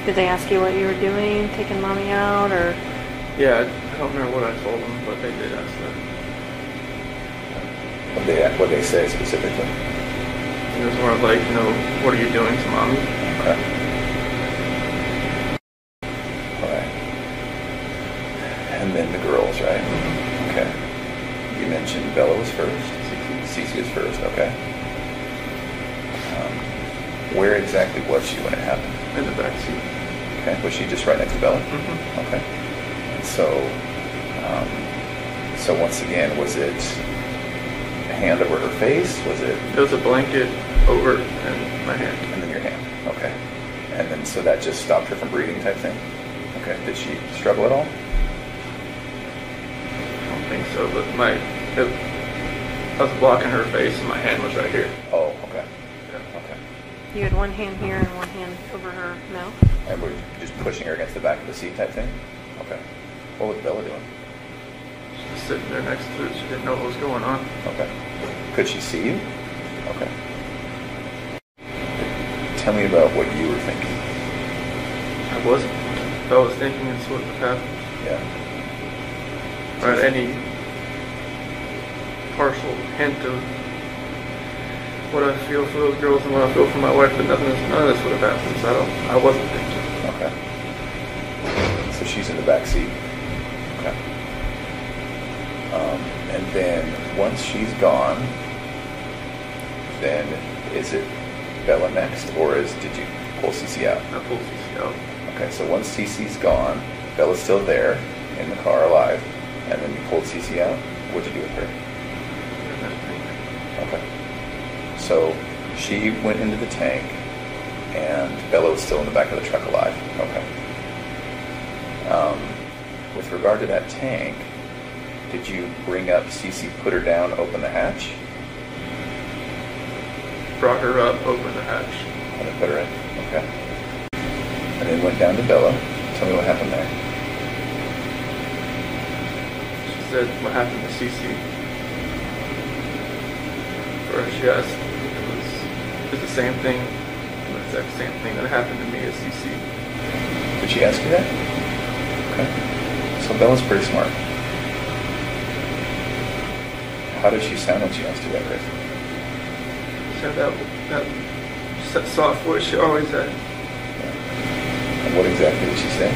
Did they ask you what you were doing, taking mommy out, or? Yeah, I don't remember what I told them, but they did ask that. What they say specifically? It was more like, what are you doing to mommy? Okay. All right. And then the girls, right? Mm-hmm. Okay. You mentioned Bella was first. Cece was first. Okay. Where exactly was she when it happened? In the back seat. Okay. Was she just right next to Bella? Mm-hmm. Okay. So once again, was it a hand over her face? Was it? It was a blanket over and my hand. And then your hand. Okay. And then so that just stopped her from breathing type thing? Okay. Did she struggle at all? I don't think so, but I was blocking her face and my hand was right here. Oh, okay. Yeah. Okay. You had one hand here and one hand over her mouth? And were you just pushing her against the back of the seat type thing? Okay. What was Bella doing? She was sitting there next to it. She didn't know what was going on. Okay. Could she see you? Okay. Tell me about what you were thinking. I wasn't. If I was thinking, it's what would have happened. Yeah. Or had any partial hint of what I feel for those girls and what I feel for my wife, but none of this would have happened, so I wasn't thinking. Okay. So she's in the back seat. Okay. And then once she's gone, then is it Bella next, or did you pull Cece out? I pulled Cece out. Okay, so once Cece's gone, Bella's still there in the car alive, and then you pulled Cece out. What'd you do with her? Okay. So she went into the tank, and Bella was still in the back of the truck alive. Okay. With regard to that tank, did you bring up Cece, put her down, open the hatch? Brought her up, opened the hatch. And then put her in. Okay. And then went down to Bella. Tell me what happened there. She said what happened to Cece. First she asked it was the same thing, the exact same thing that happened to me as Cece. Did she ask you that? Okay. So Bella's pretty smart. How did she sound when she asked you that, Chris? She had that soft voice she always had. Yeah. And what exactly did she say?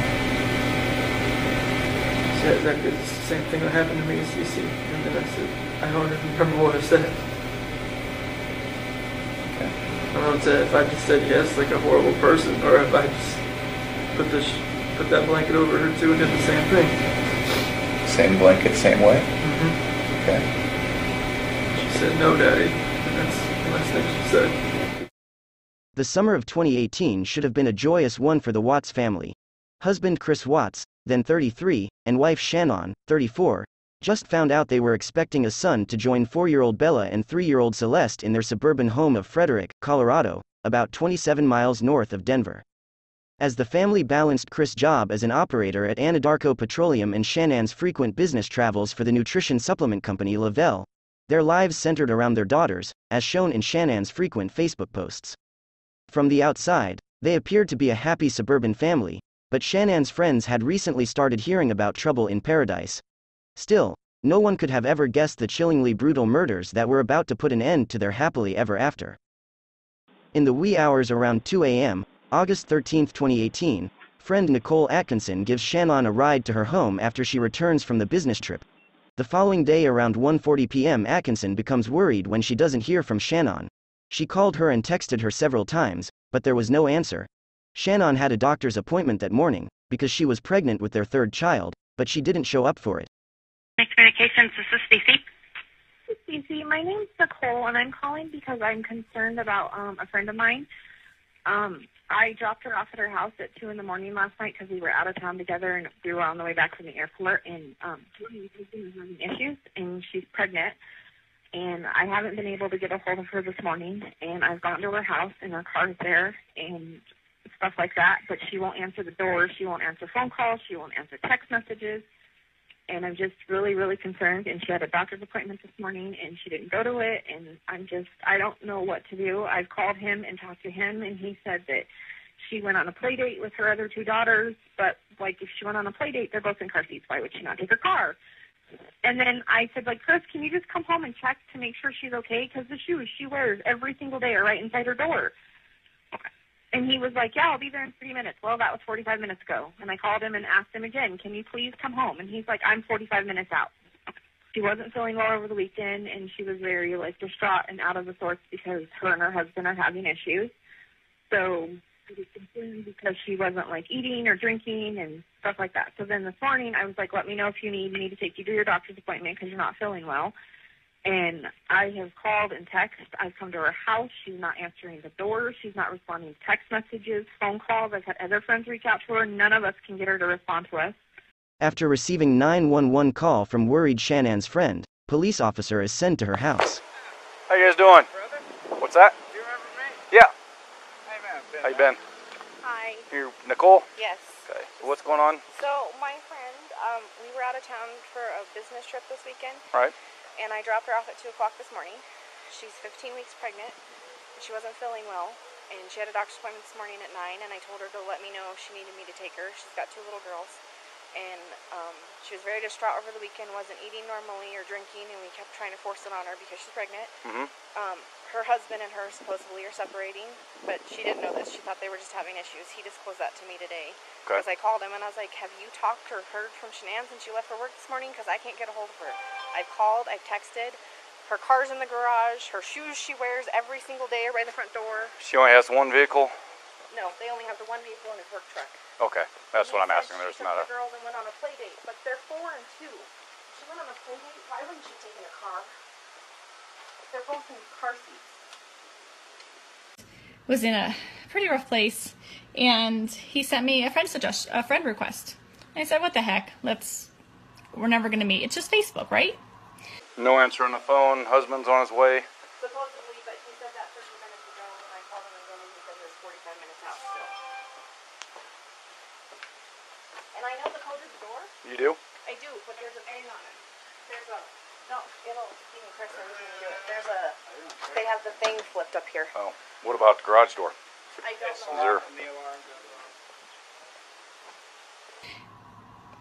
She said exactly the same thing that happened to me as Cece. And then I said, I don't even remember what I said. Okay. I don't know if I just said yes like a horrible person, or if I just put that blanket over her too and did the same thing. Same blanket, same way? Mm-hmm. Okay. She said, no, Daddy. And that's the last thing she said. The summer of 2018 should have been a joyous one for the Watts family. Husband Chris Watts, then 33, and wife Shanann, 34, just found out they were expecting a son to join 4-year-old Bella and 3-year-old Celeste in their suburban home of Frederick, Colorado, about 27 miles north of Denver. As the family balanced Chris' job as an operator at Anadarko Petroleum and Shanann's frequent business travels for the nutrition supplement company Lavelle, their lives centered around their daughters, as shown in Shanann's frequent Facebook posts. From the outside, they appeared to be a happy suburban family, but Shanann's friends had recently started hearing about trouble in paradise. Still, no one could have ever guessed the chillingly brutal murders that were about to put an end to their happily ever after. In the wee hours around 2 a.m., August 13, 2018, friend Nicole Atkinson gives Shanann a ride to her home after she returns from the business trip. The following day around 1:40 p.m. Atkinson becomes worried when she doesn't hear from Shanann. She called her and texted her several times, but there was no answer. Shanann had a doctor's appointment that morning, because she was pregnant with their third child, but she didn't show up for it. Communications, this is Stacy. Stacey, my name's Nicole, and I'm calling because I'm concerned about a friend of mine. I dropped her off at her house at 2 in the morning last night because we were out of town together, and we were on the way back from the airport, and she was having issues, and she's pregnant, and I haven't been able to get a hold of her this morning, and I've gone to her house, and her car's there, and stuff like that, but she won't answer the door, she won't answer phone calls, she won't answer text messages. And I'm just really, really concerned. And she had a doctor's appointment this morning, and she didn't go to it. And I don't know what to do. I've called him and talked to him, and he said that she went on a play date with her other two daughters, but, like, if she went on a play date, they're both in car seats. Why would she not take her car? And then I said, like, Chris, can you just come home and check to make sure she's okay? Because the shoes she wears every single day are right inside her door. And he was like, yeah, I'll be there in 3 minutes. Well, that was 45 minutes ago. And I called him and asked him again, can you please come home? And he's like, I'm 45 minutes out. She wasn't feeling well over the weekend, and she was very, like, distraught and out of the sorts because her and her husband are having issues. So he was concerned because she wasn't, like, eating or drinking and stuff like that. So then this morning I was like, let me know if you need me to take you to your doctor's appointment because you're not feeling well. And I have called and texted. I've come to her house. She's not answering the door. She's not responding to text messages, phone calls. I've had other friends reach out to her. None of us can get her to respond to us. After receiving 911 call from worried Shanann's friend, police officer is sent to her house. How you guys doing? Brother? What's that? Do you remember me? Yeah. Hey, man. How you been? Hi. You, Nicole? Yes. Okay. What's going on? So my friend, we were out of town for a business trip this weekend, All right. and I dropped her off at 2 o'clock this morning. She's 15 weeks pregnant, and she wasn't feeling well, and she had a doctor's appointment this morning at 9, and I told her to let me know if she needed me to take her. She's got 2 little girls, and she was very distraught over the weekend, wasn't eating normally or drinking, and we kept trying to force it on her because she's pregnant. Mm-hmm. Her husband and her supposedly are separating, but she didn't know this. She thought they were just having issues. He disclosed that to me today. Okay. Because I called him and I was like, have you talked or heard from Shanann since she left for work this morning? Because I can't get a hold of her. I've called, I've texted. Her car's in the garage. Her shoes she wears every single day are by the front door. She only has one vehicle? No, they only have the one vehicle in his work truck. Okay. That's what I'm asking. She There's took not a... the girls and went on a play date, but they're 4 and 2. She went on a play date. Why wouldn't she take in a car? They're both in car seats. Was in a pretty rough place, and he sent me a friend request. And I said, what the heck, we're never gonna meet. It's just Facebook, right? No answer on the phone. Husband's on his way. Supposedly, but he said that 30 minutes ago when I called him again, and he said he was 45 minutes out still. And I know the code to the door. You do? I do, but there's a thing on it. Even Chris knows you can do it. They have the thing flipped up here. Oh. What about the garage door? I don't know.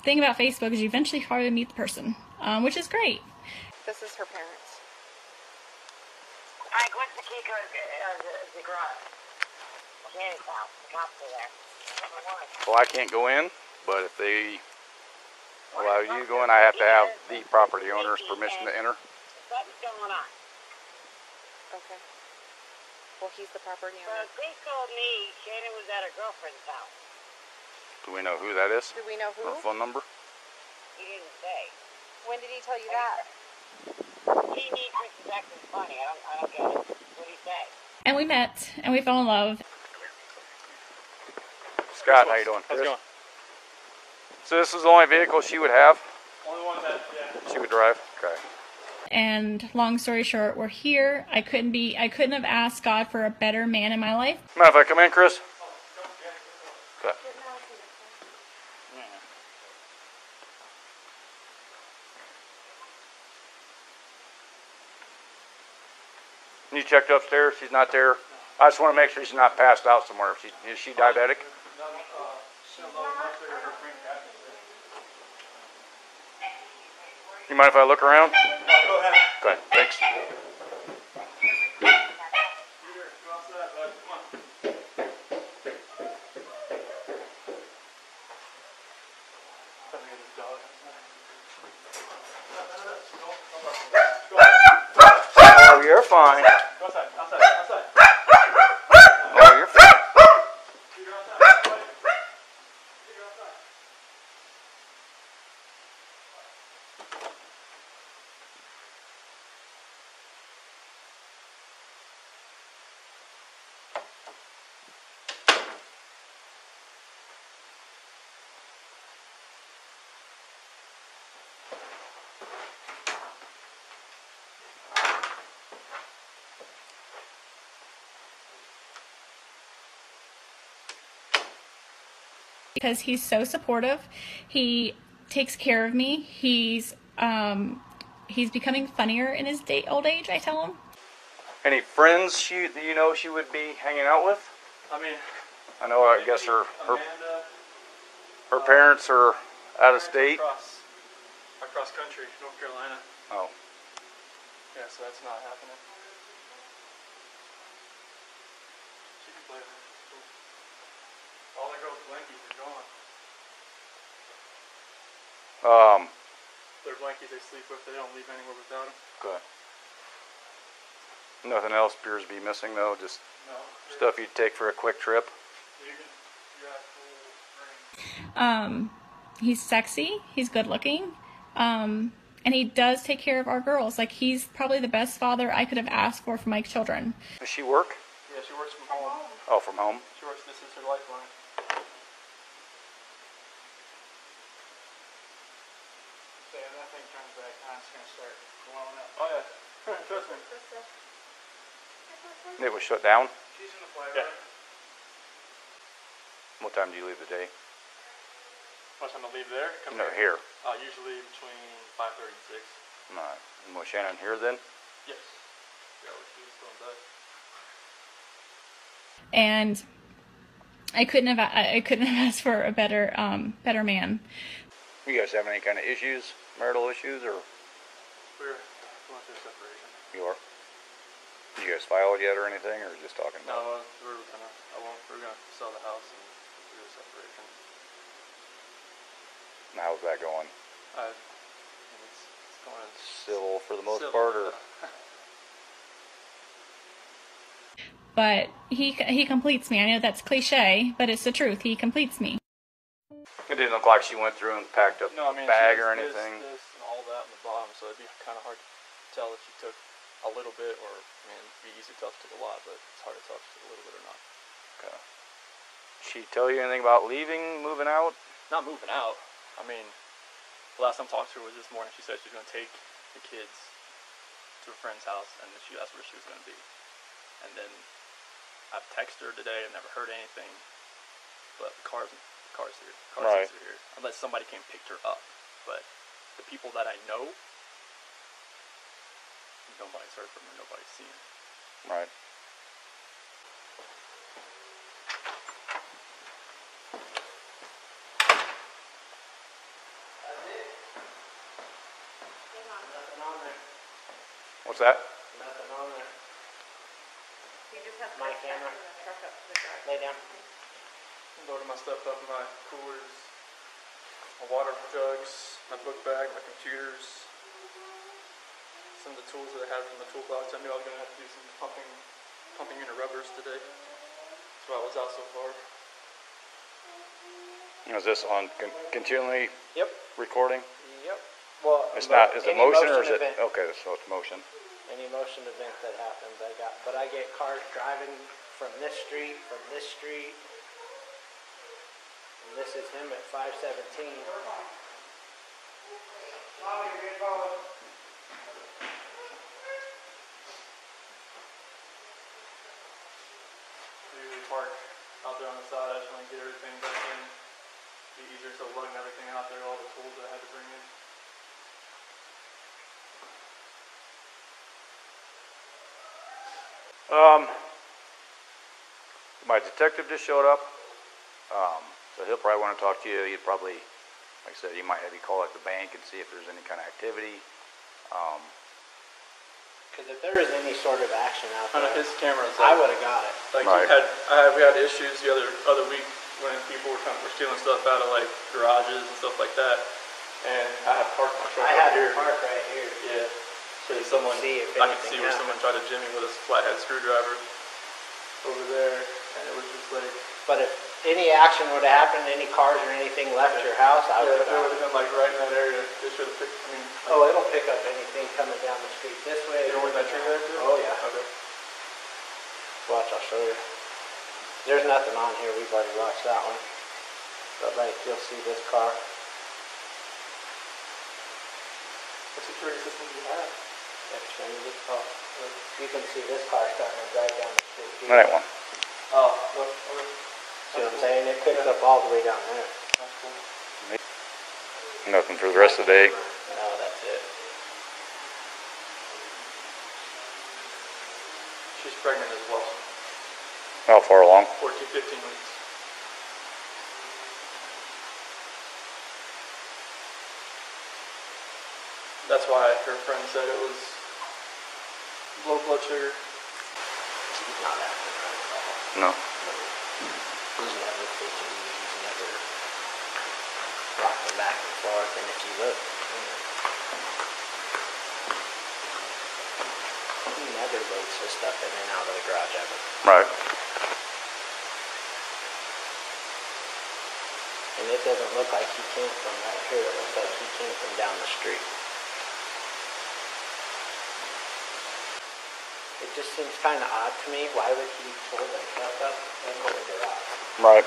Thing about Facebook is you eventually probably meet the person, which is great. This is her parents. Mike, what's the key code of the garage? Shanann's house. The cops are there. Well, I can't go in, but if they allow you to go in, I have to have the property owner's permission to enter. Something's going on. Okay. Well, he's the property owner. Well, Chris called me. Shanann was at her girlfriend's house. Do we know who that is? Do we know who? Her phone number? He didn't say. When did he tell you that? He needs Chris's acting funny. I don't get it. What did he say? And we met, and we fell in love. Scott, how you doing? How's it going? So this is the only vehicle she would have? Only one that, yeah. She would drive? Okay. And long story short, we're here. I couldn't have asked God for a better man in my life. Mind if I come in, Chris? Okay. You checked upstairs? She's not there? I just want to make sure she's not passed out somewhere. Is she diabetic? You mind if I look around? Go ahead. Okay, thanks. Oh, you're fine. Go outside. Oh, you're fine. Because he's so supportive. He takes care of me. He's becoming funnier in his old age, I tell him. Any friends that you know she would be hanging out with? I mean, I know. I guess her Amanda, parents are out of state. across country, North Carolina. Oh, Yeah, so that's not happening. She can play with it. Cool. All the girls' blankies are gone. Their blankies they sleep with, they don't leave anywhere without them. good. Nothing else appears to be missing though. Just No. stuff you'd take for a quick trip. He's sexy, he's good looking, and he does take care of our girls. Like, he's probably the best father I could have asked for my children. Does she work? Yeah, she works from home. Oh, from home. She works, this is her lifeline. So yeah, that thing turns back on, it's gonna start blowing up. Oh yeah, trust me. It was shut down. She's in the flight. Yeah. What time do you leave the day? What time to leave there? Come No, here. Usually between 5:30 and 6. Alright. And was Shannon here then? Yes. Yeah, she was still in bed. And I couldn't have asked for a better man. You guys having any kind of issues, marital issues, or We're going through separation. you are? Did you guys file it yet or anything, or just talking about? No, we're gonna sell the house and do a separation. And how's that going? It's going Civil for the most civil, part, or? yeah. But he completes me. I know that's cliche, but it's the truth. He completes me. It didn't look like she went through and packed up No, I mean, a bag she or has anything. This and all that on the bottom, so it'd be kind of hard to tell if she took a little bit, or it'd be easy to tell if she took a lot, but it's hard to tell if she took a little bit or not. Okay. She tell you anything about leaving, moving out? Not moving out. I mean, the last time I talked to her was this morning. She said she was going to take the kids to a friend's house, and that's where she was going to be. And then I've texted her today. I've never heard anything, but the car's here. Car Right. seats are here. Unless somebody came and picked her up. But the people that I know, nobody's heard from her. Nobody's seen her. Right. Nothing on there. What's that? Nothing on there. You just have to My back camera. the truck up to the garage. Lay down. Loaded my stuff up in my coolers, my water jugs, my book bag, my computers, some of the tools that I had from the toolbox. I knew I was going to have to do some pumping into rubbers today. That's why I was out so far. Is this on continually Yep. recording? Yep. Well, It's not. Is it any motion or is it? event, Okay, so it's motion. Any motion event that happens, I get cars driving from this street, and this is him at 517. I usually park out there on the side. I just want to get everything back in. Be easier, so lugging everything out there, all the tools that I had to bring in. My detective just showed up, so he'll probably want to talk to you. He'd probably, like I said, he might have you call at the bank and see if there's any kind of activity. Because if there is any sort of action out I know there, his camera's I would have got it. Like Right. we had issues the other week when people were stealing stuff out of like garages and stuff like that, and I had parked my truck I had up here. to park right here. Yeah, so someone see if I could anything see where happened. someone tried to jimmy with a flathead screwdriver over there, and it was just like But if any action would have happened, any cars or anything left your house, I would if have it got would it. have been like right in that area, they should have picked. I mean, Oh, it'll pick up anything coming down the street this way. you know where that tree there too? Oh, yeah. Okay. Watch, I'll show you. There's nothing on here. We've already watched that one. But like, you'll see this car. What security system do you have? Xfinity. Oh, you can see this car starting to drive down the street. here. That one. Oh, look. Okay. See what I'm saying? It picks up all the way down there. That's cool. Nothing for the rest of the day. No, that's it. She's pregnant as well. How far along? 15 weeks. That's why her friend said it was low blood sugar. He's not acting right at all. No. He's never fidgety. He's never rocking back and forth. And if you look, he never loads his stuff in and out of the garage ever. Right. And it doesn't look like he came from right here. It looks like he came from down the street. It just seems kind of odd to me. Why would he pull the truck up and go to the garage? Right.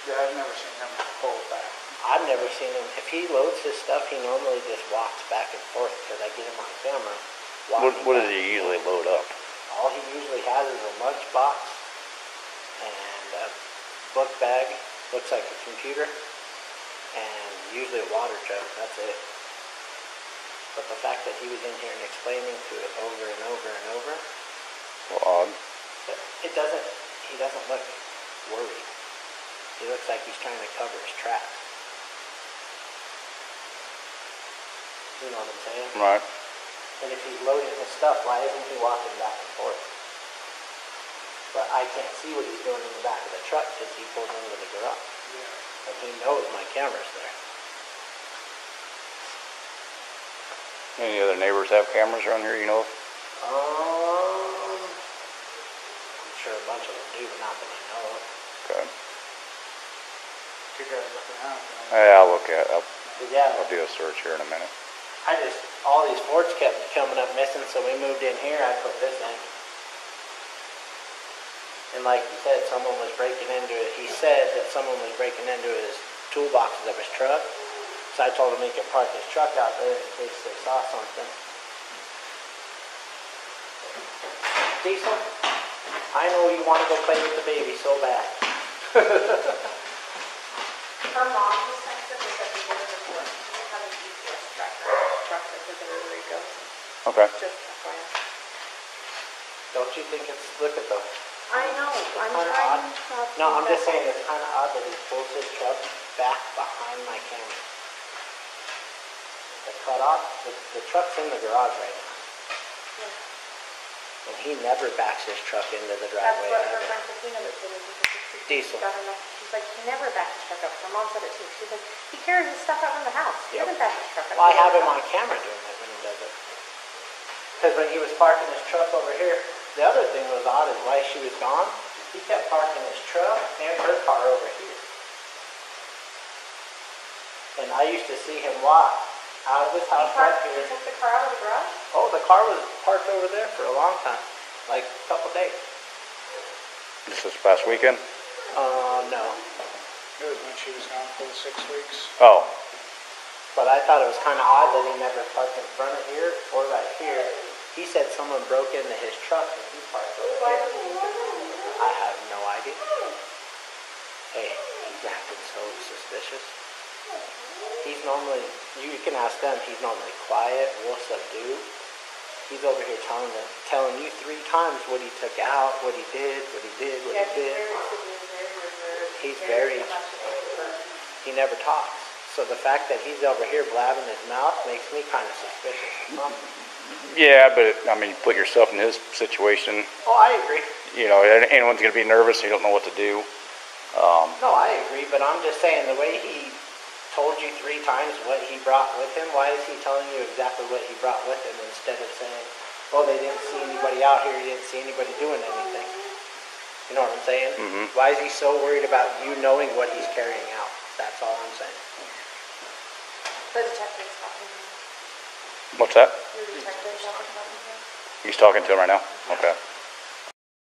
Yeah, I've never seen him pull it back. I've never seen him. If he loads his stuff, he normally just walks back and forth because I get him on camera. What does he usually load up? All he usually has is a lunchbox and a book bag, looks like a computer, and usually a water jug. That's it. But the fact that he was in here and explaining to it over and over and over, Well, odd. he doesn't look worried. He looks like he's trying to cover his tracks. You know what I'm saying? Right. And if he's loading his stuff, why isn't he walking back and forth? But I can't see what he's doing in the back of the truck because he pulled into the garage. Yeah. And he knows my camera's there. Any other neighbors have cameras around here, you know? I'm sure a bunch of them do, but not that I know of. Okay. You guys looking out? Yeah, I'll look at it. But yeah, I'll do a search here in a minute. all these Fords kept coming up missing, so we moved in here, I put this in. And like you said, someone was breaking into it. He said that someone was breaking into his toolboxes of his truck. So I told him he could park his truck out there in case they saw something. Diesel, I know you want to go play with the baby so bad. Her mom just texted me that we did it before. She doesn't have a GPS tracker. Truck that says everywhere he goes. Okay. Just FYI. Don't you think it's, look at the, I know. I'm kinda trying odd. not to. No, I'm do just that. saying it's kind of odd that he pulls his truck back behind my camera. The cutoff, the truck's in the garage right now. And he never backs his truck into the That's driveway what her ever. friend Christina was saying. Diesel. She's like, he never backs his truck up. Her mom said it too. She's like, he carries his stuff out from the house. He Yep. doesn't back his truck up. Well, I have him on camera doing it when he does it. Because when he was parking his truck over here, the other thing was odd is while she was gone, he kept parking his truck and her car over here. And I used to see him walk out of his house right He here. took the car out of the garage? Oh, the car was parked over there for a long time, like a couple days. This past weekend? No. It was when she was gone for the 6 weeks. Oh, But I thought it was kind of odd that he never parked in front of here or right here. He said someone broke into his truck and he parked over here. I have no idea. Hey, he's acting so suspicious. He's normally, you can ask them, he's normally quiet, real subdued. He's over here telling you 3 times what he took out, what he did, what he did, what he did. He's very, he never talks. So the fact that he's over here blabbing his mouth makes me kind of suspicious. yeah, but I mean, you put yourself in his situation. Oh, I agree. You know, anyone's going to be nervous. You don't know what to do. No, I agree, but I'm just saying the way he told you 3 times what he brought with him, why is he telling you exactly what he brought with him instead of saying, oh, they didn't see anybody out here, he didn't see anybody doing anything? You know what I'm saying? Mm-hmm. Why is he so worried about you knowing what he's carrying out? That's all I'm saying. The detective's talking to him. What's that? The detective's talking to him. He's talking to him right now? Okay.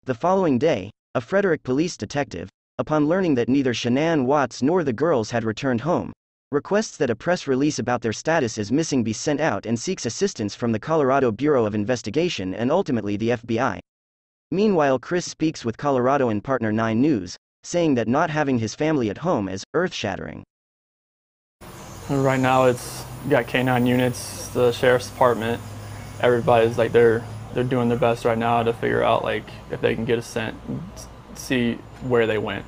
The following day, a Frederick police detective, upon learning that neither Shanann Watts nor the girls had returned home, requests that a press release about their status as missing be sent out and seeks assistance from the Colorado Bureau of Investigation and ultimately the FBI. Meanwhile, Chris speaks with Colorado and Partner 9 News, saying that not having his family at home is earth-shattering. Right now it's got K9 units, the sheriff's department, everybody's like they're doing their best right now to figure out like if they can get us sent, see where they went.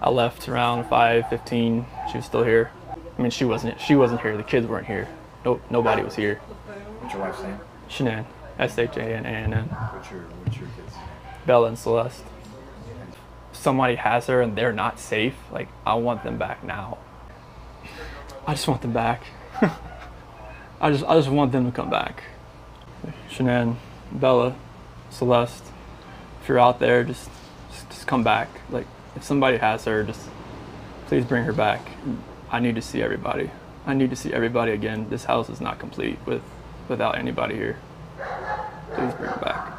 I left around 5:15. She was still here. I mean, she wasn't here. The kids weren't here. nobody was here. What's your wife's name? Shanann, Shanann. What's your kids' name? Bella and Celeste. Somebody has her and they're not safe. Like, I want them back now. I just want them back. I just want them to come back. Shanann, Bella, Celeste, if you're out there, just come back. Like, if somebody has her, just please bring her back. I need to see everybody. I need to see everybody again. This house is not complete without anybody here. Please bring her back.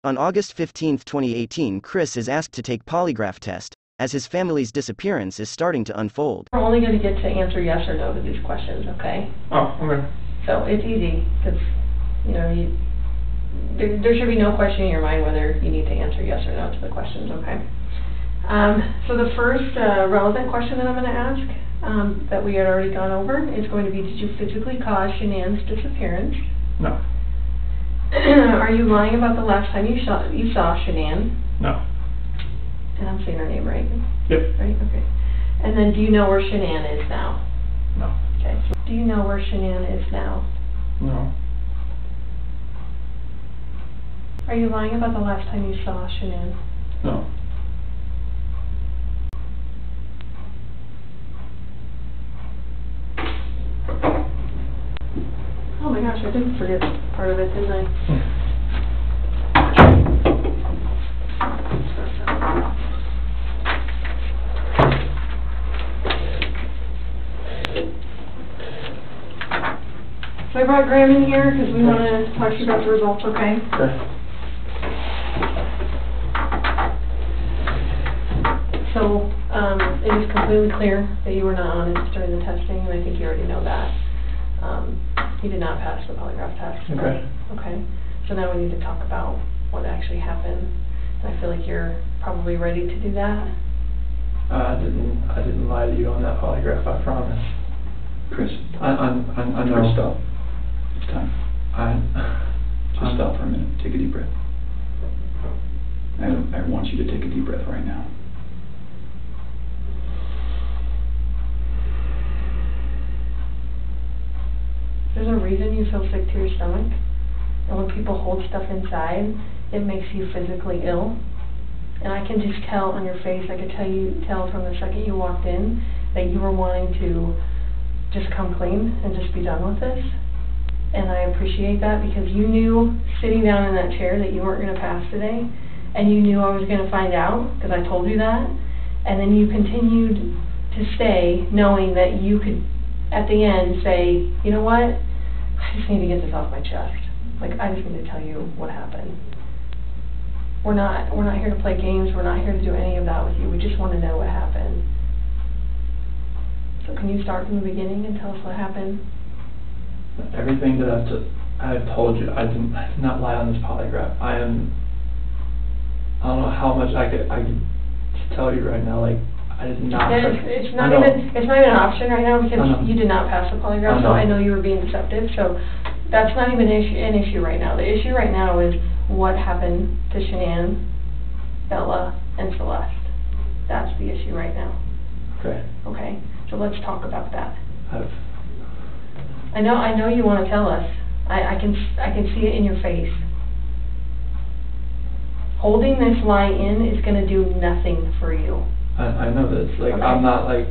On August 15, 2018, Chris is asked to take polygraph test, as his family's disappearance is starting to unfold. We're only going to get to answer yes or no to these questions, okay? Oh, okay. So it's easy, because, you know, there should be no question in your mind whether you need to answer yes or no to the questions, okay? So the first relevant question that I'm going to ask, that we had already gone over, is going to be, did you physically cause Shanann's disappearance? No. Are you lying about the last time you saw Shanann? No. And I'm saying her name right? Yep. Right, okay. And then do you know where Shanann is now? No. Okay. So do you know where Shanann is now? No. Are you lying about the last time you saw Shanann? No. Oh my gosh, I did forget part of it, didn't I? So I brought Graham in here because we want to talk to you about the results, okay? Okay. So, it is completely clear that you were not honest during the testing, and I think you already know that. You did not pass the polygraph test. Okay. Okay. So now we need to talk about what actually happened. And I feel like you're probably ready to do that. I didn't lie to you on that polygraph, I promise. Chris, I know. Chris, stop. It's time. Just stop for a minute. Take a deep breath. I want you to take a deep breath right now. There's a reason you feel sick to your stomach. And when people hold stuff inside, it makes you physically ill. And I can just tell on your face, I could tell from the second you walked in that you were wanting to just come clean and just be done with this. And I appreciate that because you knew sitting down in that chair that you weren't going to pass today. And you knew I was going to find out because I told you that. And then you continued to stay knowing that you could, at the end, say, you know what, I just need to get this off my chest. Like, I just need to tell you what happened. We're not here to play games. We're not here to do any of that with you. We just want to know what happened. So can you start from the beginning and tell us what happened? Everything that I've told you, I did not lie on this polygraph. I don't know how much I could tell you right now. Like, I did not. It's not even an option right now because you did not pass the polygraph. So I know you were being deceptive. So that's not even an issue right now. The issue right now is what happened to Shanann, Bella, and Celeste. That's the issue right now. Okay. Okay. So let's talk about that. I know you want to tell us. I can see it in your face. Holding this lie in is going to do nothing for you. I know this. Like, okay. I'm not like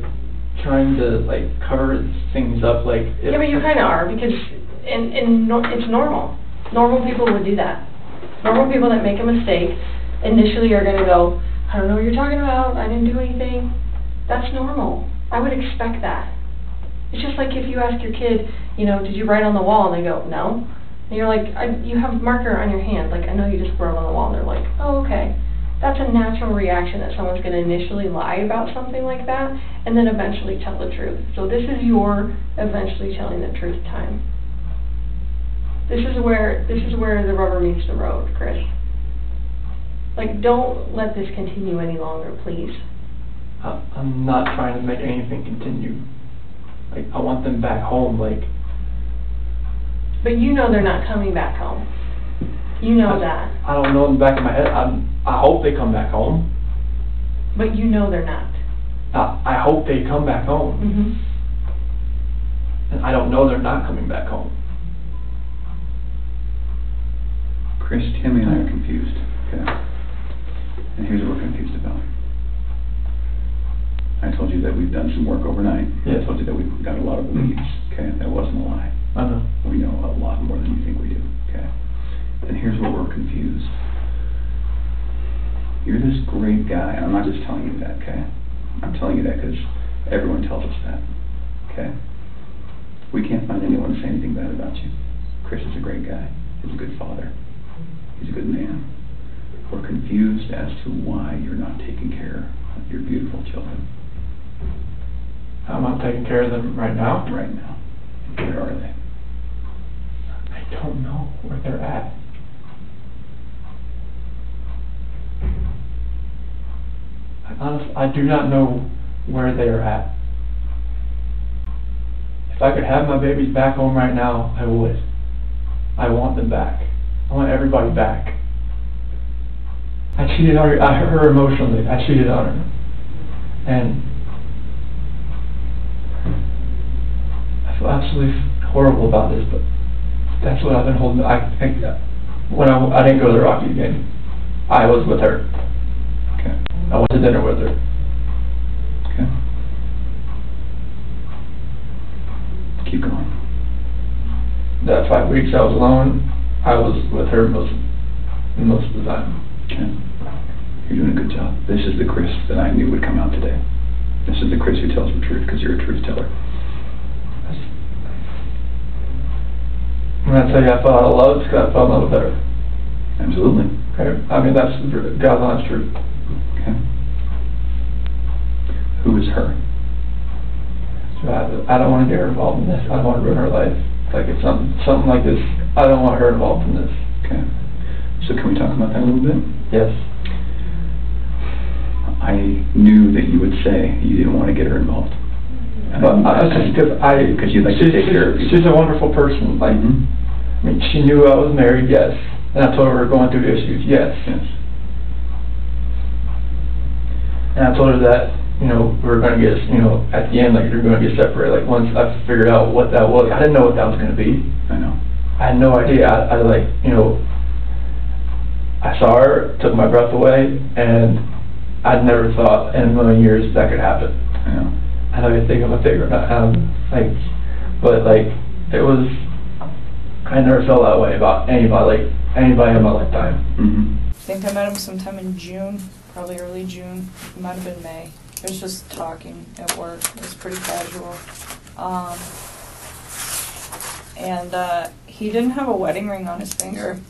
trying to like cover things up. Like. Yeah, but you kind of are because it's normal. Normal people would do that. Normal people that make a mistake initially are going to go, I don't know what you're talking about. I didn't do anything. That's normal. I would expect that. It's just like if you ask your kid, you know, did you write on the wall? And they go, no. And you're like, you have a marker on your hand. Like, I know you just wrote on the wall. And they're like, oh, okay. That's a natural reaction that someone's going to initially lie about something like that and then eventually tell the truth. So this is your eventually telling the truth time. This is where the rubber meets the road, Chris. Like, don't let this continue any longer, please. I'm not trying to make anything continue. Like, I want them back home, like. But you know they're not coming back home. You know that. I don't know in the back of my head. I hope they come back home. But you know they're not. I hope they come back home. And I don't know they're not coming back home. Chris, Tammy and I are confused, okay? And here's what we're confused about. I told you that we've done some work overnight. Yeah. I told you that we've got a lot of leads, okay? That wasn't a lie. I know. We know a lot more than you think we do, okay? And here's where we're confused. You're this great guy, and I'm not just telling you that, okay? I'm telling you that because everyone tells us that, okay? We can't find anyone to say anything bad about you. Chris is a great guy. He's a good father. He's a good man. We're confused as to why you're not taking care of your beautiful children. I'm not taking care of them right now. Right now. Where are they? I don't know where they're at. Honestly, I do not know where they are at. If I could have my babies back home right now, I would. I want them back. I want everybody back. I cheated on her emotionally. I cheated on her. And I feel absolutely horrible about this, but that's what I've been holding. When I didn't go to the Rocky game, I was with her. Okay. I went to dinner with her. Okay. Keep going. That 5 weeks I was alone, I was with her most of the time. Okay. You're doing a good job. This is the Chris that I knew would come out today. This is the Chris who tells the truth because you're a truth teller. When I tell you I fell out of love, it's because I fell in love with her. Absolutely. Okay. I mean, that's God's honest truth. Okay. Who is her? So I don't want to get her involved in this. I don't want to ruin her life. Like it's something like this. I don't want her involved in this. Okay. So can we talk about that a little bit? Yes. I knew that you would say you didn't want to get her involved. Because you'd like to take care of people. She's a wonderful person. Like, I mean, she knew I was married, yes. And I told her we were going through issues, yes. Yes. And I told her that, we were going to get, at the end, like, we were going to get separated. Like, once I figured out what that was, I didn't know what that was going to be. I know. I had no idea. I saw her, took my breath away, and I'd never thought in a million years that could happen. I know. I know you think I'm a figure, but it was, I never felt that way about anybody in my lifetime. I think I met him sometime in June, probably early June. It might have been May. It was just talking at work. It was pretty casual. And he didn't have a wedding ring on his finger.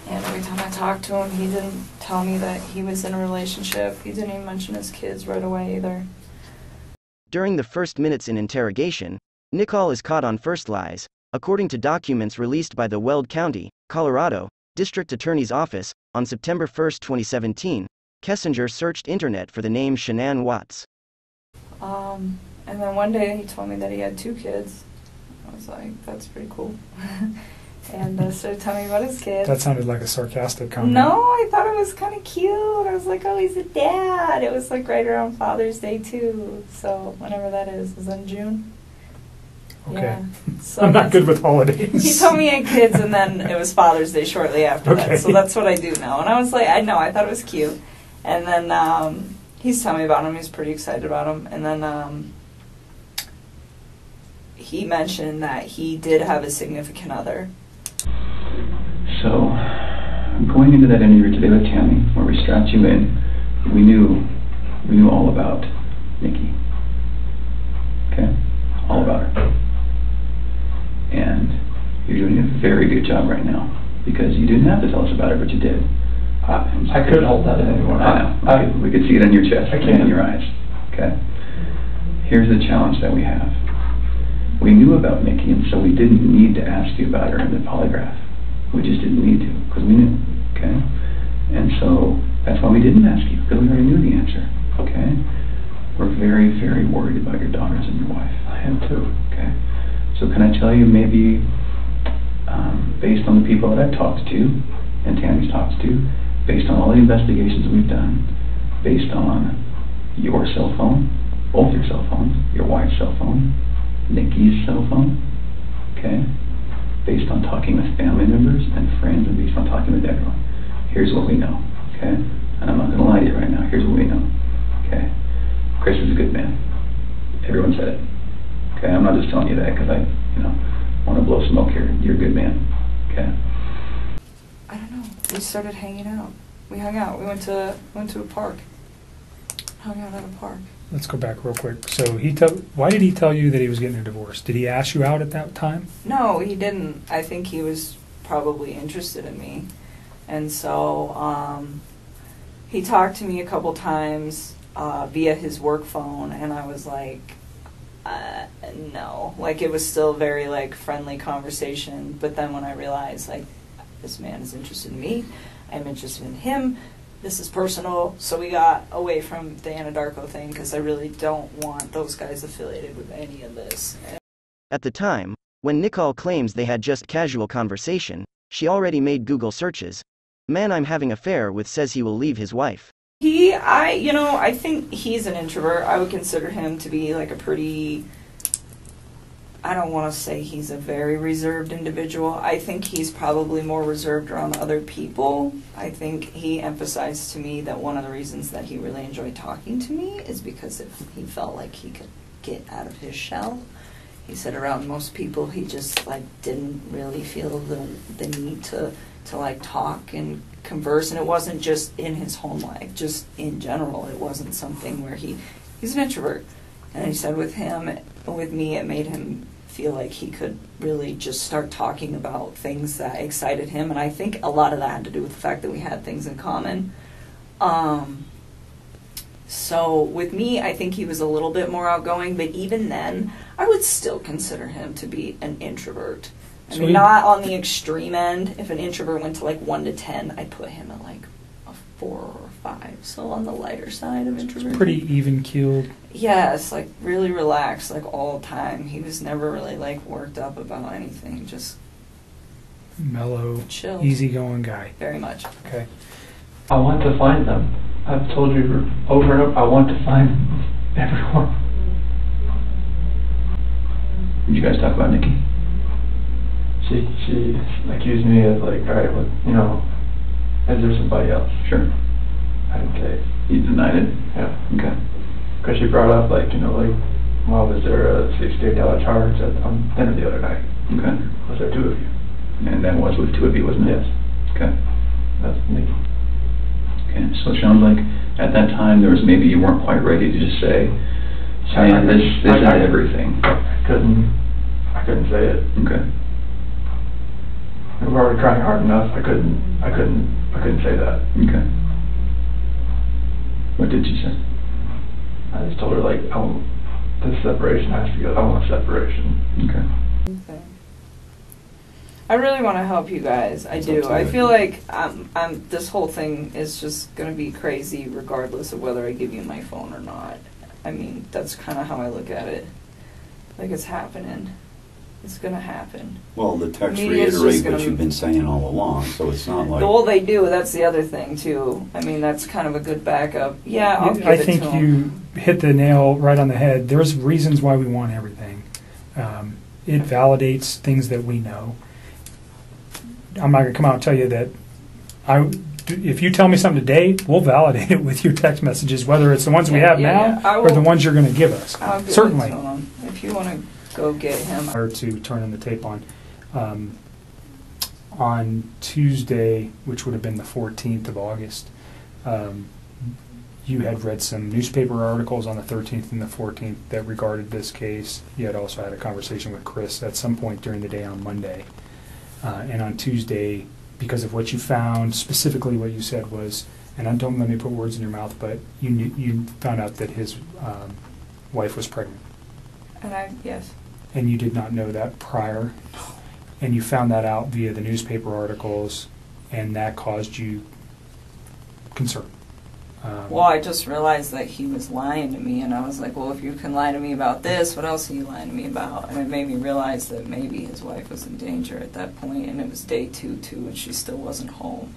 And every time I talked to him, he didn't tell me that he was in a relationship. He didn't even mention his kids right away either. During the first minutes in interrogation, Nicole is caught on first lies. According to documents released by the Weld County, Colorado, District Attorney's Office, on September 1, 2017, Kessinger searched internet for the name Shanann Watts. And then one day he told me that he had 2 kids. I was like, that's pretty cool. And started telling me about his kids. That sounded like a sarcastic comment. No, I thought it was kind of cute. I was like, oh, he's a dad. It was like right around Father's Day too. So whenever that is in June. Okay. Yeah. So I'm not good with holidays. He told me he had kids, and then it was Father's Day shortly after that. So that's what I do now. And I was like, I thought it was cute. And then he's telling me about him. He's pretty excited about him. And then he mentioned that he did have a significant other. So, going into that interview today with Tammy, where we strapped you in, we knew all about Nikki. Okay? All about her. And you're doing a very good job right now, because you didn't have to tell us about her, but you did. I couldn't hold that in anymore. I know. We could see it in your chest and in your eyes. Okay? Here's the challenge that we have. We knew about Nikki, and so we didn't need to ask you about her in the polygraph. We just didn't need to, because we knew, okay? And so, that's why we didn't ask you, because we already knew the answer, okay? We're very, very worried about your daughters and your wife. I am too. Okay? So can I tell you maybe, based on the people that I've talked to, and Tammy's talked to, based on all the investigations we've done, based on your cell phone, both your cell phones, your wife's cell phone, Nikki's cell phone, okay, based on talking with family members and friends and based on talking with everyone. Here's what we know, okay? And I'm not going to lie to you right now. Here's what we know, okay? Chris is a good man. Everyone said it, okay? I'm not just telling you that because I, want to blow smoke here. You're a good man, okay? I don't know. We started hanging out. We hung out. We went to a park. Hung out at a park. Let's go back real quick. So why did he tell you that he was getting a divorce? Did he ask you out at that time? No, he didn't. I think he was probably interested in me. And so he talked to me a couple times via his work phone, and I was like, no. Like, it was still very, like, friendly conversation. But then when I realized, like, this man is interested in me, I'm interested in him, this is personal, so we got away from the Anadarko thing because I really don't want those guys affiliated with any of this. At the time, when Nicole claims they had just casual conversation, she already made Google searches. Man I'm having affair with says he will leave his wife. I think he's an introvert. I would consider him to be like a pretty, I don't want to say he's a very reserved individual. I think he's probably more reserved around other people. I think he emphasized to me that one of the reasons that he really enjoyed talking to me is because he felt like he could get out of his shell. He said around most people he just like didn't really feel the need to like talk and converse, and it wasn't just in his home life, just in general. It wasn't something where he's an introvert. And he said with me, it made him feel like he could really just start talking about things that excited him. And I think a lot of that had to do with the fact that we had things in common. So with me, I think he was a little bit more outgoing, but even then, I would still consider him to be an introvert. I mean, not on the extreme end. If an introvert went to like 1 to 10, I'd put him at like a 4 or 5. So on the lighter side of introvert. Pretty even-keeled. Yes, like really relaxed, like all the time. He was never really like worked up about anything. Just mellow, chill, easygoing guy. Very much. Okay. I want to find them. I've told you over and over, I want to find everyone. Did you guys talk about Nikki? She accused me of like, all right, well, is there somebody else? Sure. I didn't say it. You denied it? Yeah. Okay. Because she brought up well, was there a $68 charge on dinner the other night? Okay. Was there 2 of you? And that was with 2 of you, wasn't it? Yes. Okay. That's Nikki. Okay, so it sounds like at that time you weren't quite ready to just say, this is everything. I couldn't say it. Okay. We were already trying hard enough. I couldn't say that. Okay. What did you say? I just told her this separation has to go. I want separation. Okay. I really want to help you guys. I do. I feel like this whole thing is just going to be crazy regardless of whether I give you my phone or not. I mean, that's kind of how I look at it. Like, it's happening. It's going to happen. Well, the texts reiterate what you've been saying all along, so it's not like... Well, they do. That's the other thing, too. I mean, that's kind of a good backup. Yeah, I'll give I it to think them. you hit the nail right on the head. There's reasons why we want everything. It validates things that we know. I'm not going to come out and tell you that if you tell me something today, we'll validate it with your text messages, whether it's the ones we have now or the ones you're going to give us. I'll give Certainly. it to them. If you want to go get him. Or to turn in the tape on Tuesday, which would have been the 14th of August, you had read some newspaper articles on the 13th and the 14th that regarded this case. You had also had a conversation with Chris at some point during the day on Monday. And on Tuesday, because of what you found, specifically what you said was, and don't let me put words in your mouth, but you found out that his wife was pregnant. Yes. And you did not know that prior, and you found that out via the newspaper articles, and that caused you concern. Well, I just realized that he was lying to me, and I was like, well, if you can lie to me about this, what else are you lying to me about? And it made me realize that maybe his wife was in danger at that point, and it was day 2, too, and she still wasn't home.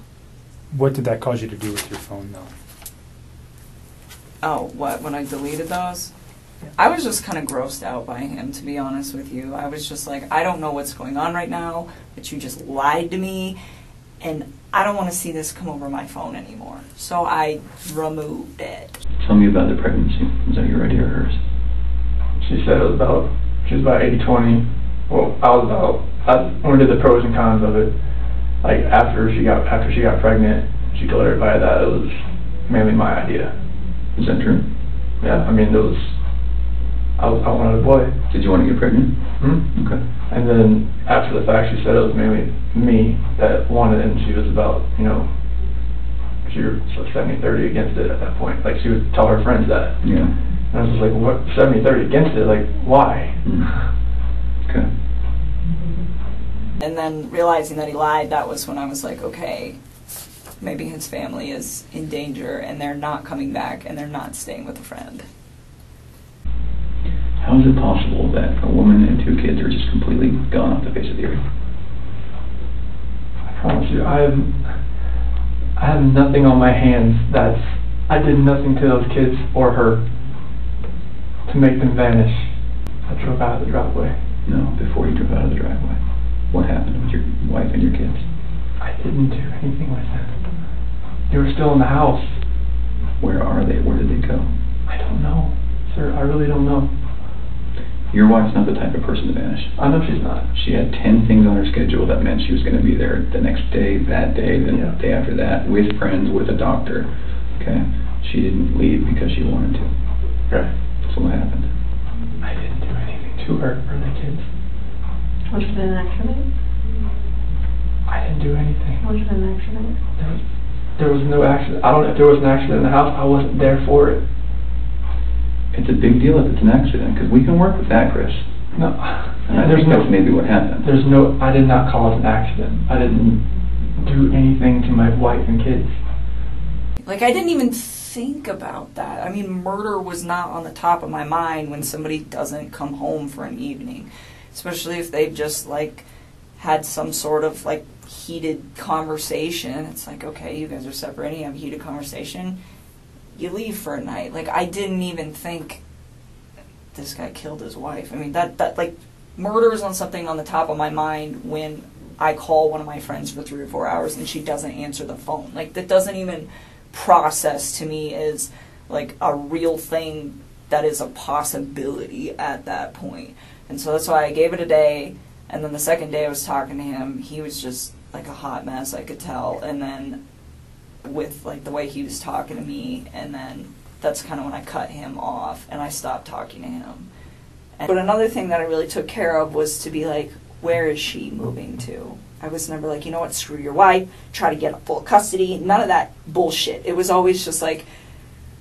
What did that cause you to do with your phone, though? Oh, what? When I deleted those? I was just kind of grossed out by him, to be honest with you. I was just like, I don't know what's going on right now, but you just lied to me, and I don't want to see this come over my phone anymore. So I removed it. Tell me about the pregnancy. Was that your idea or hers? She said it was about, she was about 80-20. Well, when we did the pros and cons of it, like after she got pregnant, she told everybody that it was mainly my idea. Is that true? Yeah, I mean, I wanted a boy. Did you want to get pregnant? Hmm? Okay. And then after the fact, she said it was mainly me that wanted it, and she was about, she was 70-30 against it at that point. Like, she would tell her friends that. Yeah. And I was just like, what, 70-30 against it? Like, why? Okay. And then realizing that he lied, that was when I was like, okay, maybe his family is in danger and they're not coming back and they're not staying with a friend. How is it possible that a woman and 2 kids are just completely gone off the face of the earth? I promise you, I have nothing on my hands I did nothing to those kids or her to make them vanish. I drove out of the driveway. No, before you drove out of the driveway. What happened with your wife and your kids? I didn't do anything with them. They were still in the house. Where are they? Where did they go? I don't know, sir. I really don't know. Your wife's not the type of person to vanish. I know she's not. She had 10 things on her schedule that meant she was going to be there the next day, that day, the day after that, with friends, with a doctor. Okay? She didn't leave because she wanted to. Right. So what happened? I didn't do anything to her or the kids. Was it an accident? I didn't do anything. Was it an accident? There was no accident. I don't know if there was an accident in the house. I wasn't there for it. It's a big deal if it's an accident, because we can work with that, Chris. No. And I think that's maybe what happened. I did not cause an accident. I didn't do anything to my wife and kids. Like, I didn't even think about that. I mean, murder was not on the top of my mind when somebody doesn't come home for an evening. Especially if they've just, like, had some sort of, like, heated conversation. It's like, okay, you guys are separating, you have a heated conversation. You leave for a night. Like, I didn't even think this guy killed his wife. I mean, that like, murder is on something on the top of my mind when I call one of my friends for 3 or 4 hours and she doesn't answer the phone. Like, that doesn't even process to me as, like, a real thing that is a possibility at that point. And so that's why I gave it a day, and then the second day I was talking to him, he was just, like, a hot mess, I could tell. And then with, like, the way he was talking to me, and then that's kind of when I cut him off and I stopped talking to him. But another thing that I really took care of was to be like, where is she moving to? I was never like, you know what, screw your wife, try to get full custody, none of that bullshit. It was always just like,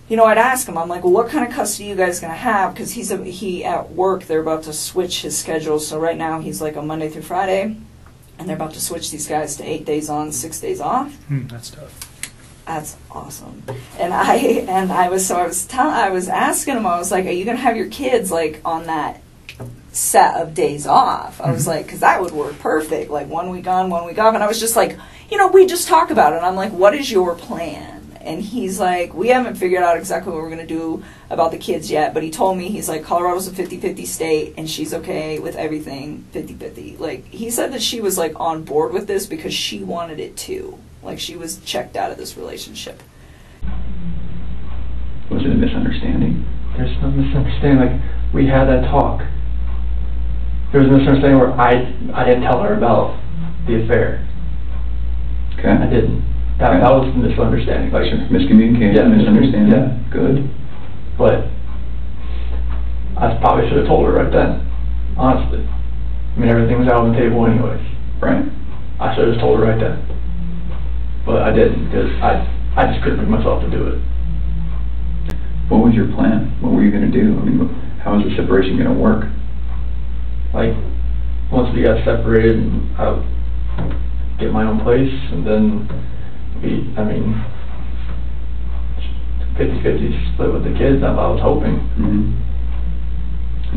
I'd ask him, I'm like, well, what kind of custody are you guys going to have? Because he at work, they're about to switch his schedule. So right now he's like on Monday through Friday, and they're about to switch these guys to 8 days on, 6 days off. That's tough. That's awesome. And I was asking him, I was like, are you going to have your kids like on that set of days off? I was like, because that would work perfect, like 1 week on, 1 week off. And I was just like, we just talk about it. And I'm like, what is your plan? And he's like, we haven't figured out exactly what we're going to do about the kids yet. But he told me, he's like, Colorado's a 50-50 state, and she's okay with everything 50-50. Like, he said that she was, like, on board with this because she wanted it too. Like, she was checked out of this relationship. Was it a misunderstanding? There's no misunderstanding. Like, we had that talk. There was a misunderstanding where I didn't tell her about the affair. Okay. I didn't. That was the misunderstanding. Like, sure. Miscommunication, yeah, misunderstanding. Yeah. Good. But I probably should have told her right then, honestly. I mean, everything was out on the table anyways. Right. I should have just told her right then. But I didn't, because I just couldn't bring myself to do it. What was your plan? What were you going to do? I mean, how was the separation going to work? Like, once we got separated, I would get my own place, and then 50-50 split with the kids, I was hoping. And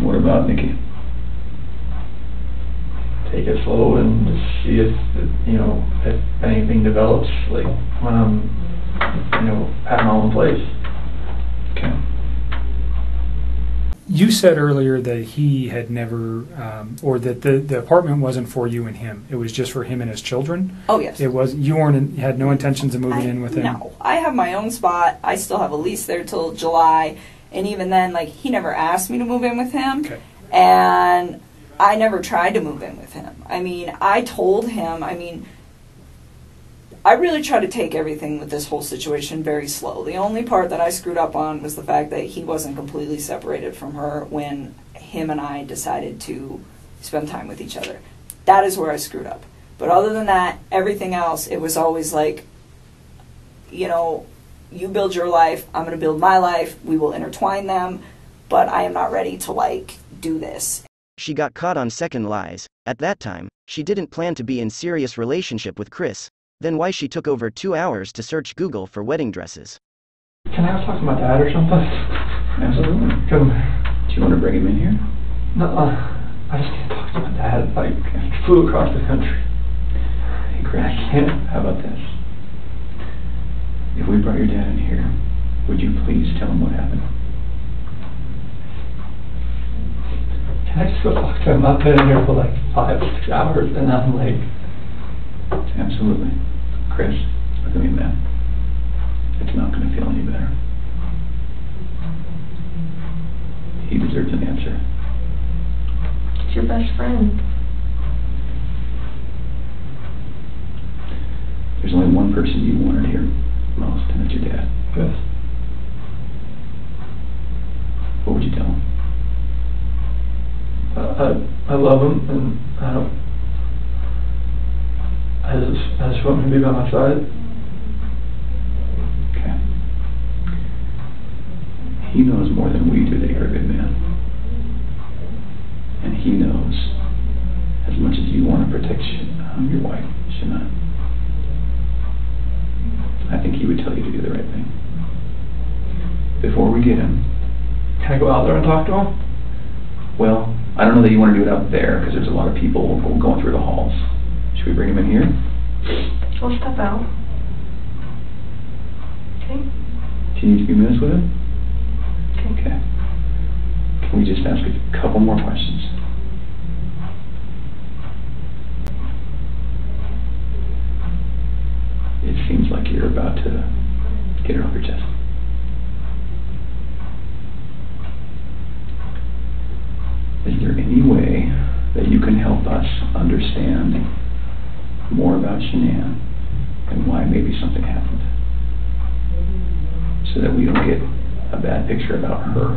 what about Nikki? Take it slow and just see if anything develops, like when I'm, have my own place. Okay. You said earlier that he had never, or that the apartment wasn't for you and him. It was just for him and his children. Oh yes. It was. You had no intentions of moving in with him. No, I have my own spot. I still have a lease there till July, and even then, like, he never asked me to move in with him, Okay. and I never tried to move in with him. I mean, I told him. I mean, I really try to take everything with this whole situation very slow. The only part that I screwed up on was the fact that he wasn't completely separated from her when him and I decided to spend time with each other. That is where I screwed up. But other than that, everything else, it was always like, you know, you build your life, I'm going to build my life, we will intertwine them, but I am not ready to, like, do this. She got caught on second lies. At that time, she didn't plan to be in serious relationship with Chris. Then why she took over 2 hours to search Google for wedding dresses. Can I talk to my dad or something? Absolutely. Do you want to bring him in here? No, I just can't talk to my dad. Like, I flew across the country. Hey, Chris, I can't. how about this? If we brought your dad in here, would you please tell him what happened? Can I just go talk to him? I've been in here for like 5 or 6 hours, and I'm like... Absolutely. Chris, look at me, man. It's not going to feel any better. He deserves an answer. It's your best friend. There's only one person you wanted here most, and that's your dad. Yes. What would you tell him? I love him, and I just want him to be by my side. Okay. He knows more than we do that you're a good man. And he knows as much as you want to protect your wife, Shanann. I think he would tell you to do the right thing. Before we get him... Can I go out there and talk to him? Well, I don't know that you want to do it out there, because there's a lot of people going through the halls. Should we bring him in here? I'll step out. Okay? Can you need a few minutes with him? Okay. Okay. Can we just ask a couple more questions? It seems like you're about to get it off your chest. Is there any way that you can help us understand more about Shanann and why maybe something happened, so that we don't get a bad picture about her?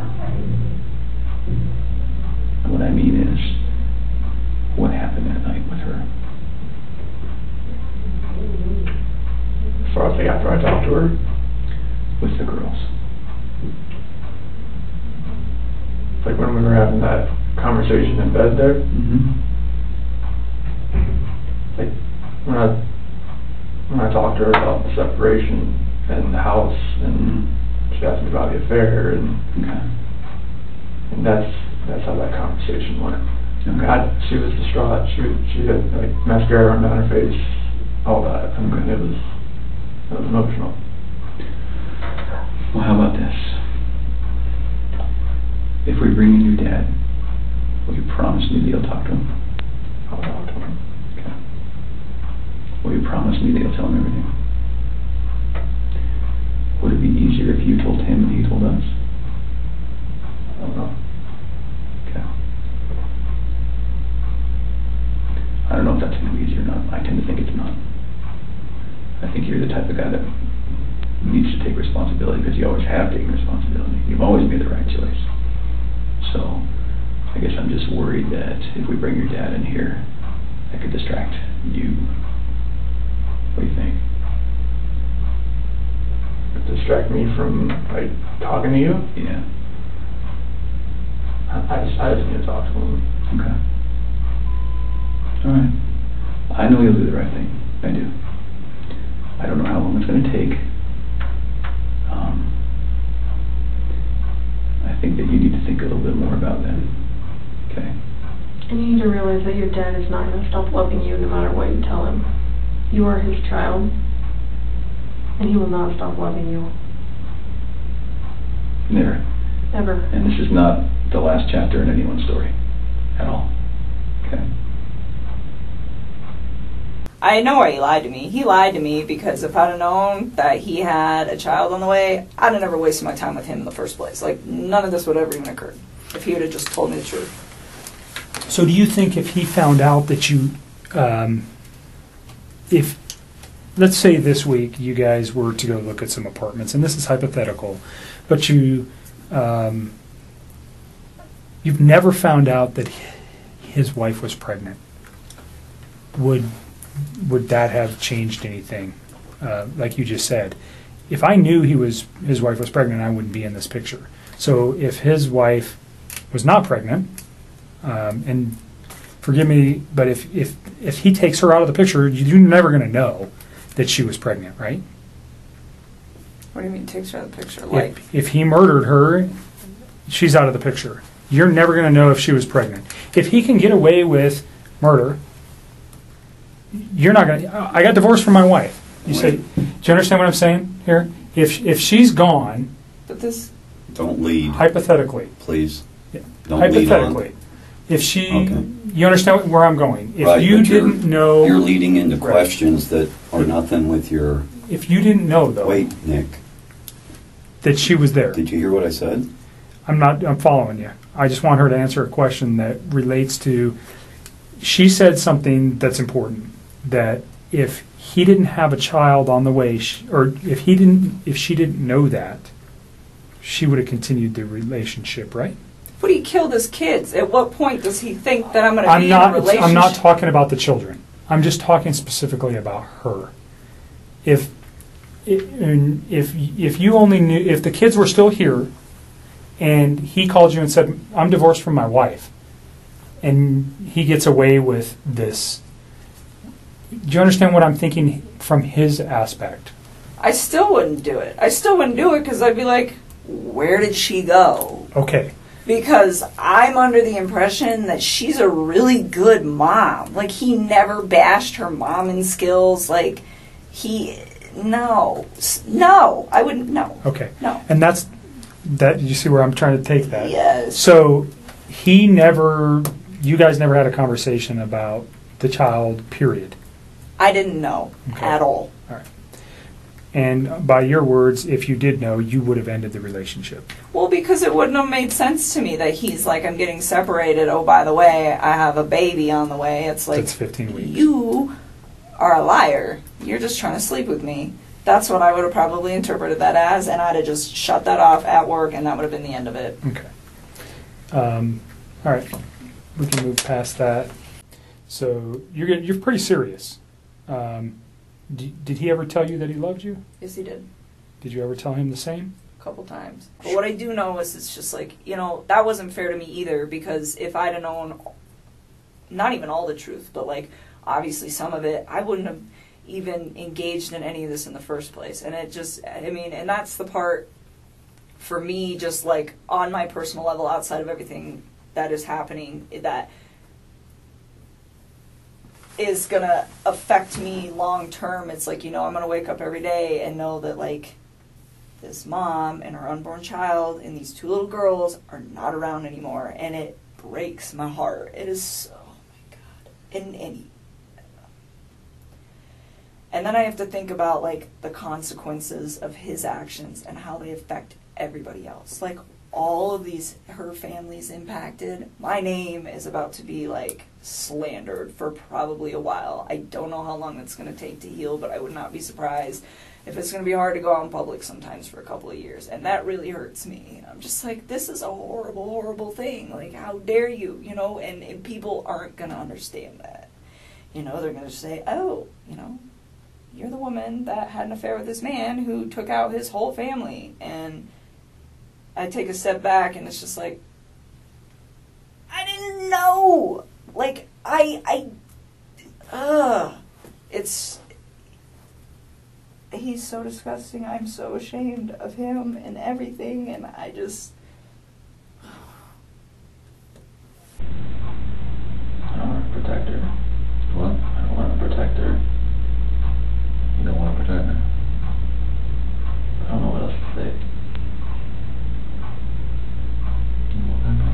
And what I mean is, what happened that night with her? As far as like after I talked to her? With the girls. Like when we were having that conversation in bed there? Mm-hmm. Like when I talked to her about the separation and the house, and she asked me about the affair, and that's how that conversation went. Okay. She was distraught. She had like mascara running down her face, all that. I mean, it was emotional. Well, how about this? If we bring in your dad, will you promise me that you'll talk to him? I'll talk to him. Okay. Will you promise me that you'll tell him everything? Would it be easier if you told him and he told us? I don't know. Okay. I don't know if that's going to be easier or not. I tend to think it's not. I think you're the type of guy that needs to take responsibility, because you always have taken responsibility. You've always made the right choice. So, I guess I'm just worried that if we bring your dad in here, that could distract you. What do you think? Distract me from like talking to you? Yeah. I just need to talk to him. Okay. All right. I know you'll do the right thing. I do. I don't know how long it's going to take. I think that you need to think a little bit more about that. Okay? And you need to realize that your dad is not going to stop loving you no matter what you tell him. You are his child, and he will not stop loving you. Never. Ever. And this is not the last chapter in anyone's story at all. Okay. I know why he lied to me. He lied to me because if I'd have known that he had a child on the way, I'd have never wasted my time with him in the first place. Like, none of this would ever even occurred if he would have just told me the truth. So do you think if he found out that you, if, let's say this week you guys were to go look at some apartments, and this is hypothetical, but you've never found out that his wife was pregnant, would that have changed anything? Like you just said, if I knew his wife was pregnant, I wouldn't be in this picture. So if his wife was not pregnant, and forgive me, but if he takes her out of the picture, you're never going to know that she was pregnant, right? What do you mean takes her out of the picture? Like, If he murdered her, she's out of the picture. You're never going to know if she was pregnant. If he can get away with murder, you're not going to... I got divorced from my wife. You say, do you understand what I'm saying here? If she's gone... But this... Don't lead. Hypothetically. Please. Yeah. Don't hypothetically. lead on. If she... Okay. You understand where I'm going. If right, you didn't know... You're leading into right. questions that are nothing with your... If you didn't know, though... Wait, Nick. That she was there. Did you hear what I said? I'm following you. I just want her to answer a question that relates to... She said something that's important. That if he didn't have a child on the way, or if she didn't know that, she would have continued the relationship, right? But he killed his kids. At what point does he think that I'm going to be in a relationship? I'm not talking about the children. I'm just talking specifically about her. If you only knew, if the kids were still here, and he called you and said, "I'm divorced from my wife," and he gets away with this. Do you understand what I'm thinking from his aspect? I still wouldn't do it. I still wouldn't do it because I'd be like, where did she go? Okay. Because I'm under the impression that she's a really good mom. Like, he never bashed her momming skills. Like, no, I wouldn't, no. Okay. No. And that, you see where I'm trying to take that? Yes. So, you guys never had a conversation about the child, period? I didn't know at all. All right. And by your words, if you did know, you would have ended the relationship. Well, because it wouldn't have made sense to me that he's like, I'm getting separated. Oh, by the way, I have a baby on the way. It's like, that's 15 weeks. You are a liar. You're just trying to sleep with me. That's what I would have probably interpreted that as, and I'd have just shut that off at work, and that would have been the end of it. Okay. All right. We can move past that. So you're pretty serious. Did he ever tell you that he loved you? Yes, he did. Did you ever tell him the same? A couple times. But what I do know is it's just like, that wasn't fair to me either, because if I'd have known, not even all the truth, but like obviously some of it, I wouldn't have even engaged in any of this in the first place. And it just, and that's the part for me, just like on my personal level, outside of everything that is happening, that is going to affect me long term. It's like, I'm going to wake up every day and know that like this mom and her unborn child and these two little girls are not around anymore, and it breaks my heart. It is so, oh my God. And then I have to think about like the consequences of his actions and how they affect everybody else. Like all of her family's impacted. My name is about to be like slandered for probably a while. I don't know how long it's going to take to heal, but I would not be surprised if it's going to be hard to go out in public sometimes for a couple of years. And that really hurts me. I'm just like, this is a horrible, horrible thing. Like, how dare you, and people aren't going to understand that. They're going to say, oh, you're the woman that had an affair with this man who took out his whole family. And I take a step back and it's just like, I didn't know. Like, he's so disgusting. I'm so ashamed of him and everything, and I just... I don't want to protect her. What? I don't want to protect her. You don't want to protect her? I don't know what else to say. Whatever.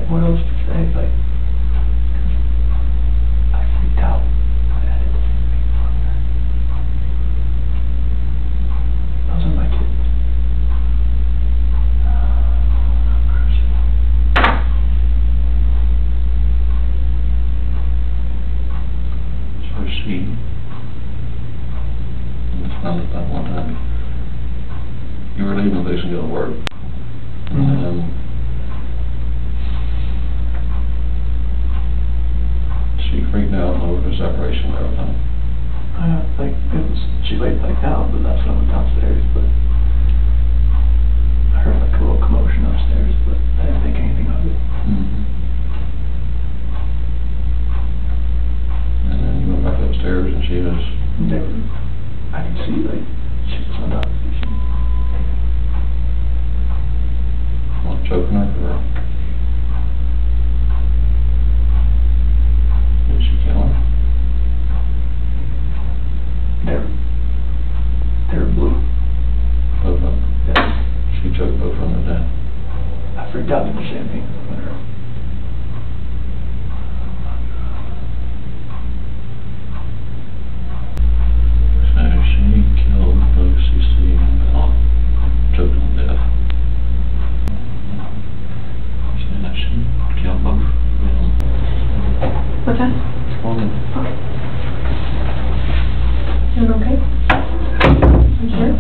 like, what else to say? Like, I freaked out. I had to see people on there. Those are my kids. So she, that one time, you were leaving the place and going to work. She freaked out over the separation and everything. Like, she laid like down, but that's when I went downstairs, but I heard like a little commotion upstairs, but I didn't think anything of it. And then you went back upstairs and she was... I could see, like, she was on top of me. What, choking her or... Did she kill her? They're blue. Both of them? Yeah. She choked both of them to death. I freaked out at the same thing. So she killed both CC and Bell, choked them to death. Saying that she killed both of them. What's that? Okay. Is it okay? I'm sure.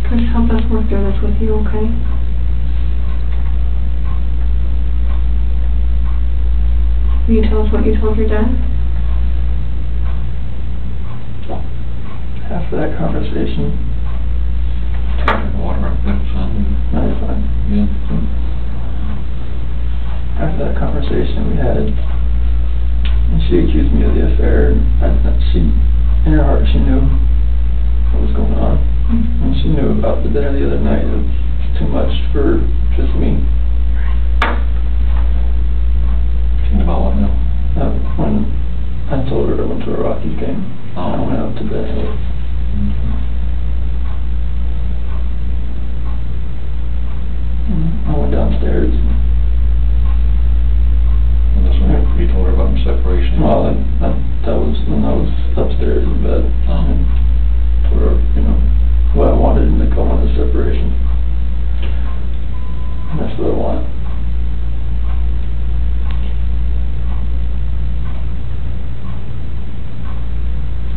Can you help us work through this with you, okay? Will you tell us what you told your dad? After that conversation, Water up there, son. no, it's fine. Yeah. After that conversation we had, and she accused me of the affair, and she, in her heart, she knew what was going on. And she knew about the dinner the other night. It was too much for just me. She knew about what now? When I told her I went to a Rockies game, I went out to bed. I went downstairs. And that's when you told her about the separation? Well, that was when I was upstairs in bed. And told her, you know, what I wanted and to go on the separation. And that's what I want.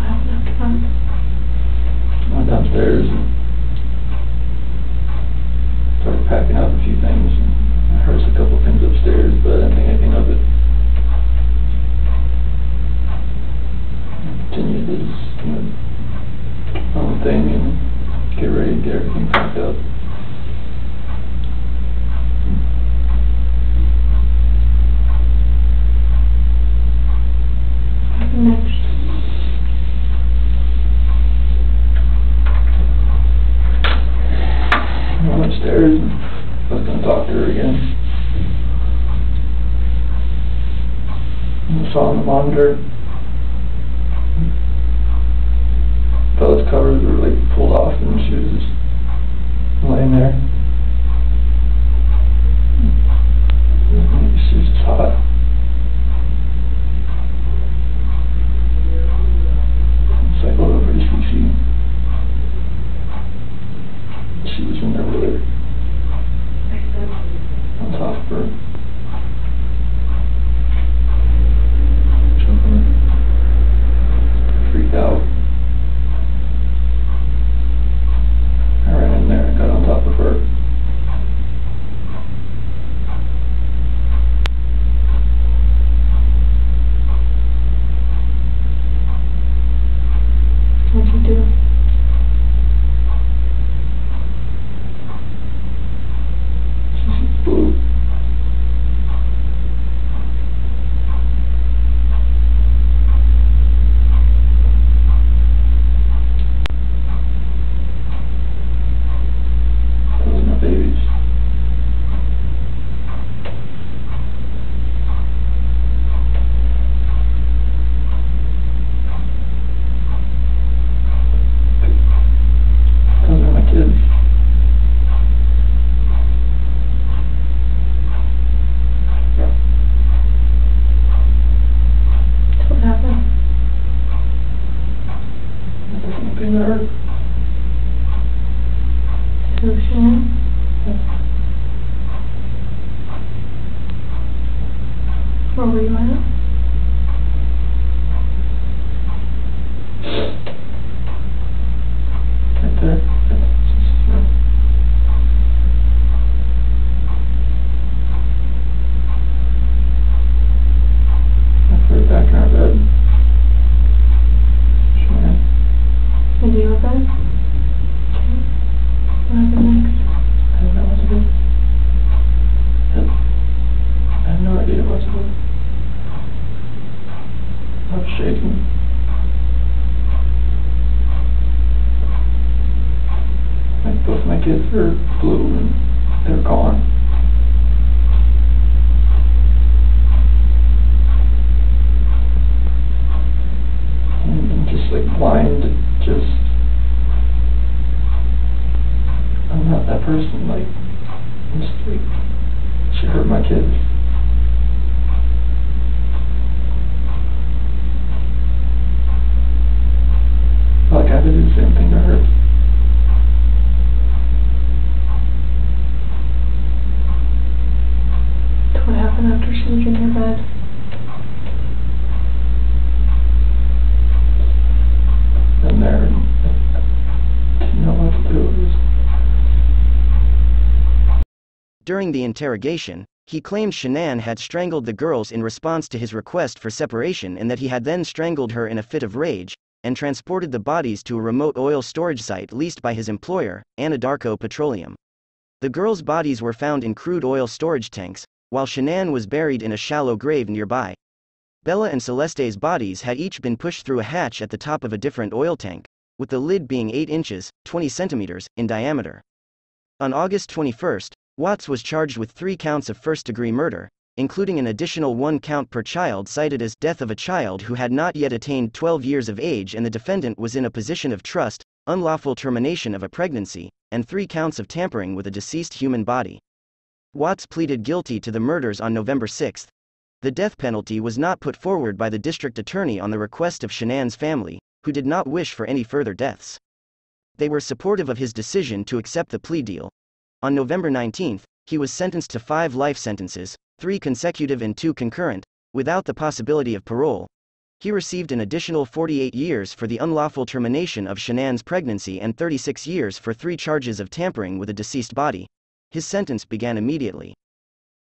I went downstairs and started packing up a few things. And I heard a couple things upstairs, but I didn't think anything of it. I continued to just, you know, own thing and get ready to get everything packed up. Next. I went upstairs and I was going to talk to her again. And I saw on the monitor, Bella's covers were like pulled off and she was just laying there. She was just hot. Cycled over to CC. She was in there with her. On top of her. Choking her. something to her. So, Shanann? Where were you at? Right there. Right back in our bed. Shanann. In your bed? Okay. What happened next? I don't know what to do. I have no idea what to do. I'm shaking. Like both my kids are blue and they're gone. And I'm just like blind, just I'm not that person, like I'm just like she hurt my kids. Like I did the same thing to her. What happened after she was in your bed? And there, I didn't know what to do. It was During the interrogation, he claimed Shanann had strangled the girls in response to his request for separation and that he had then strangled her in a fit of rage, and transported the bodies to a remote oil storage site leased by his employer, Anadarko Petroleum. The girls' bodies were found in crude oil storage tanks, while Shanann was buried in a shallow grave nearby. Bella and Celeste's bodies had each been pushed through a hatch at the top of a different oil tank, with the lid being 8 inches, 20 centimeters, in diameter. On August 21, Watts was charged with 3 counts of first-degree murder, including an additional 1 count per child cited as death of a child who had not yet attained 12 years of age and the defendant was in a position of trust, unlawful termination of a pregnancy, and 3 counts of tampering with a deceased human body. Watts pleaded guilty to the murders on November 6. The death penalty was not put forward by the district attorney on the request of Shanann's family, who did not wish for any further deaths. They were supportive of his decision to accept the plea deal. On November 19, he was sentenced to 5 life sentences, 3 consecutive and 2 concurrent, without the possibility of parole. He received an additional 48 years for the unlawful termination of Shanann's pregnancy and 36 years for 3 charges of tampering with a deceased body. His sentence began immediately.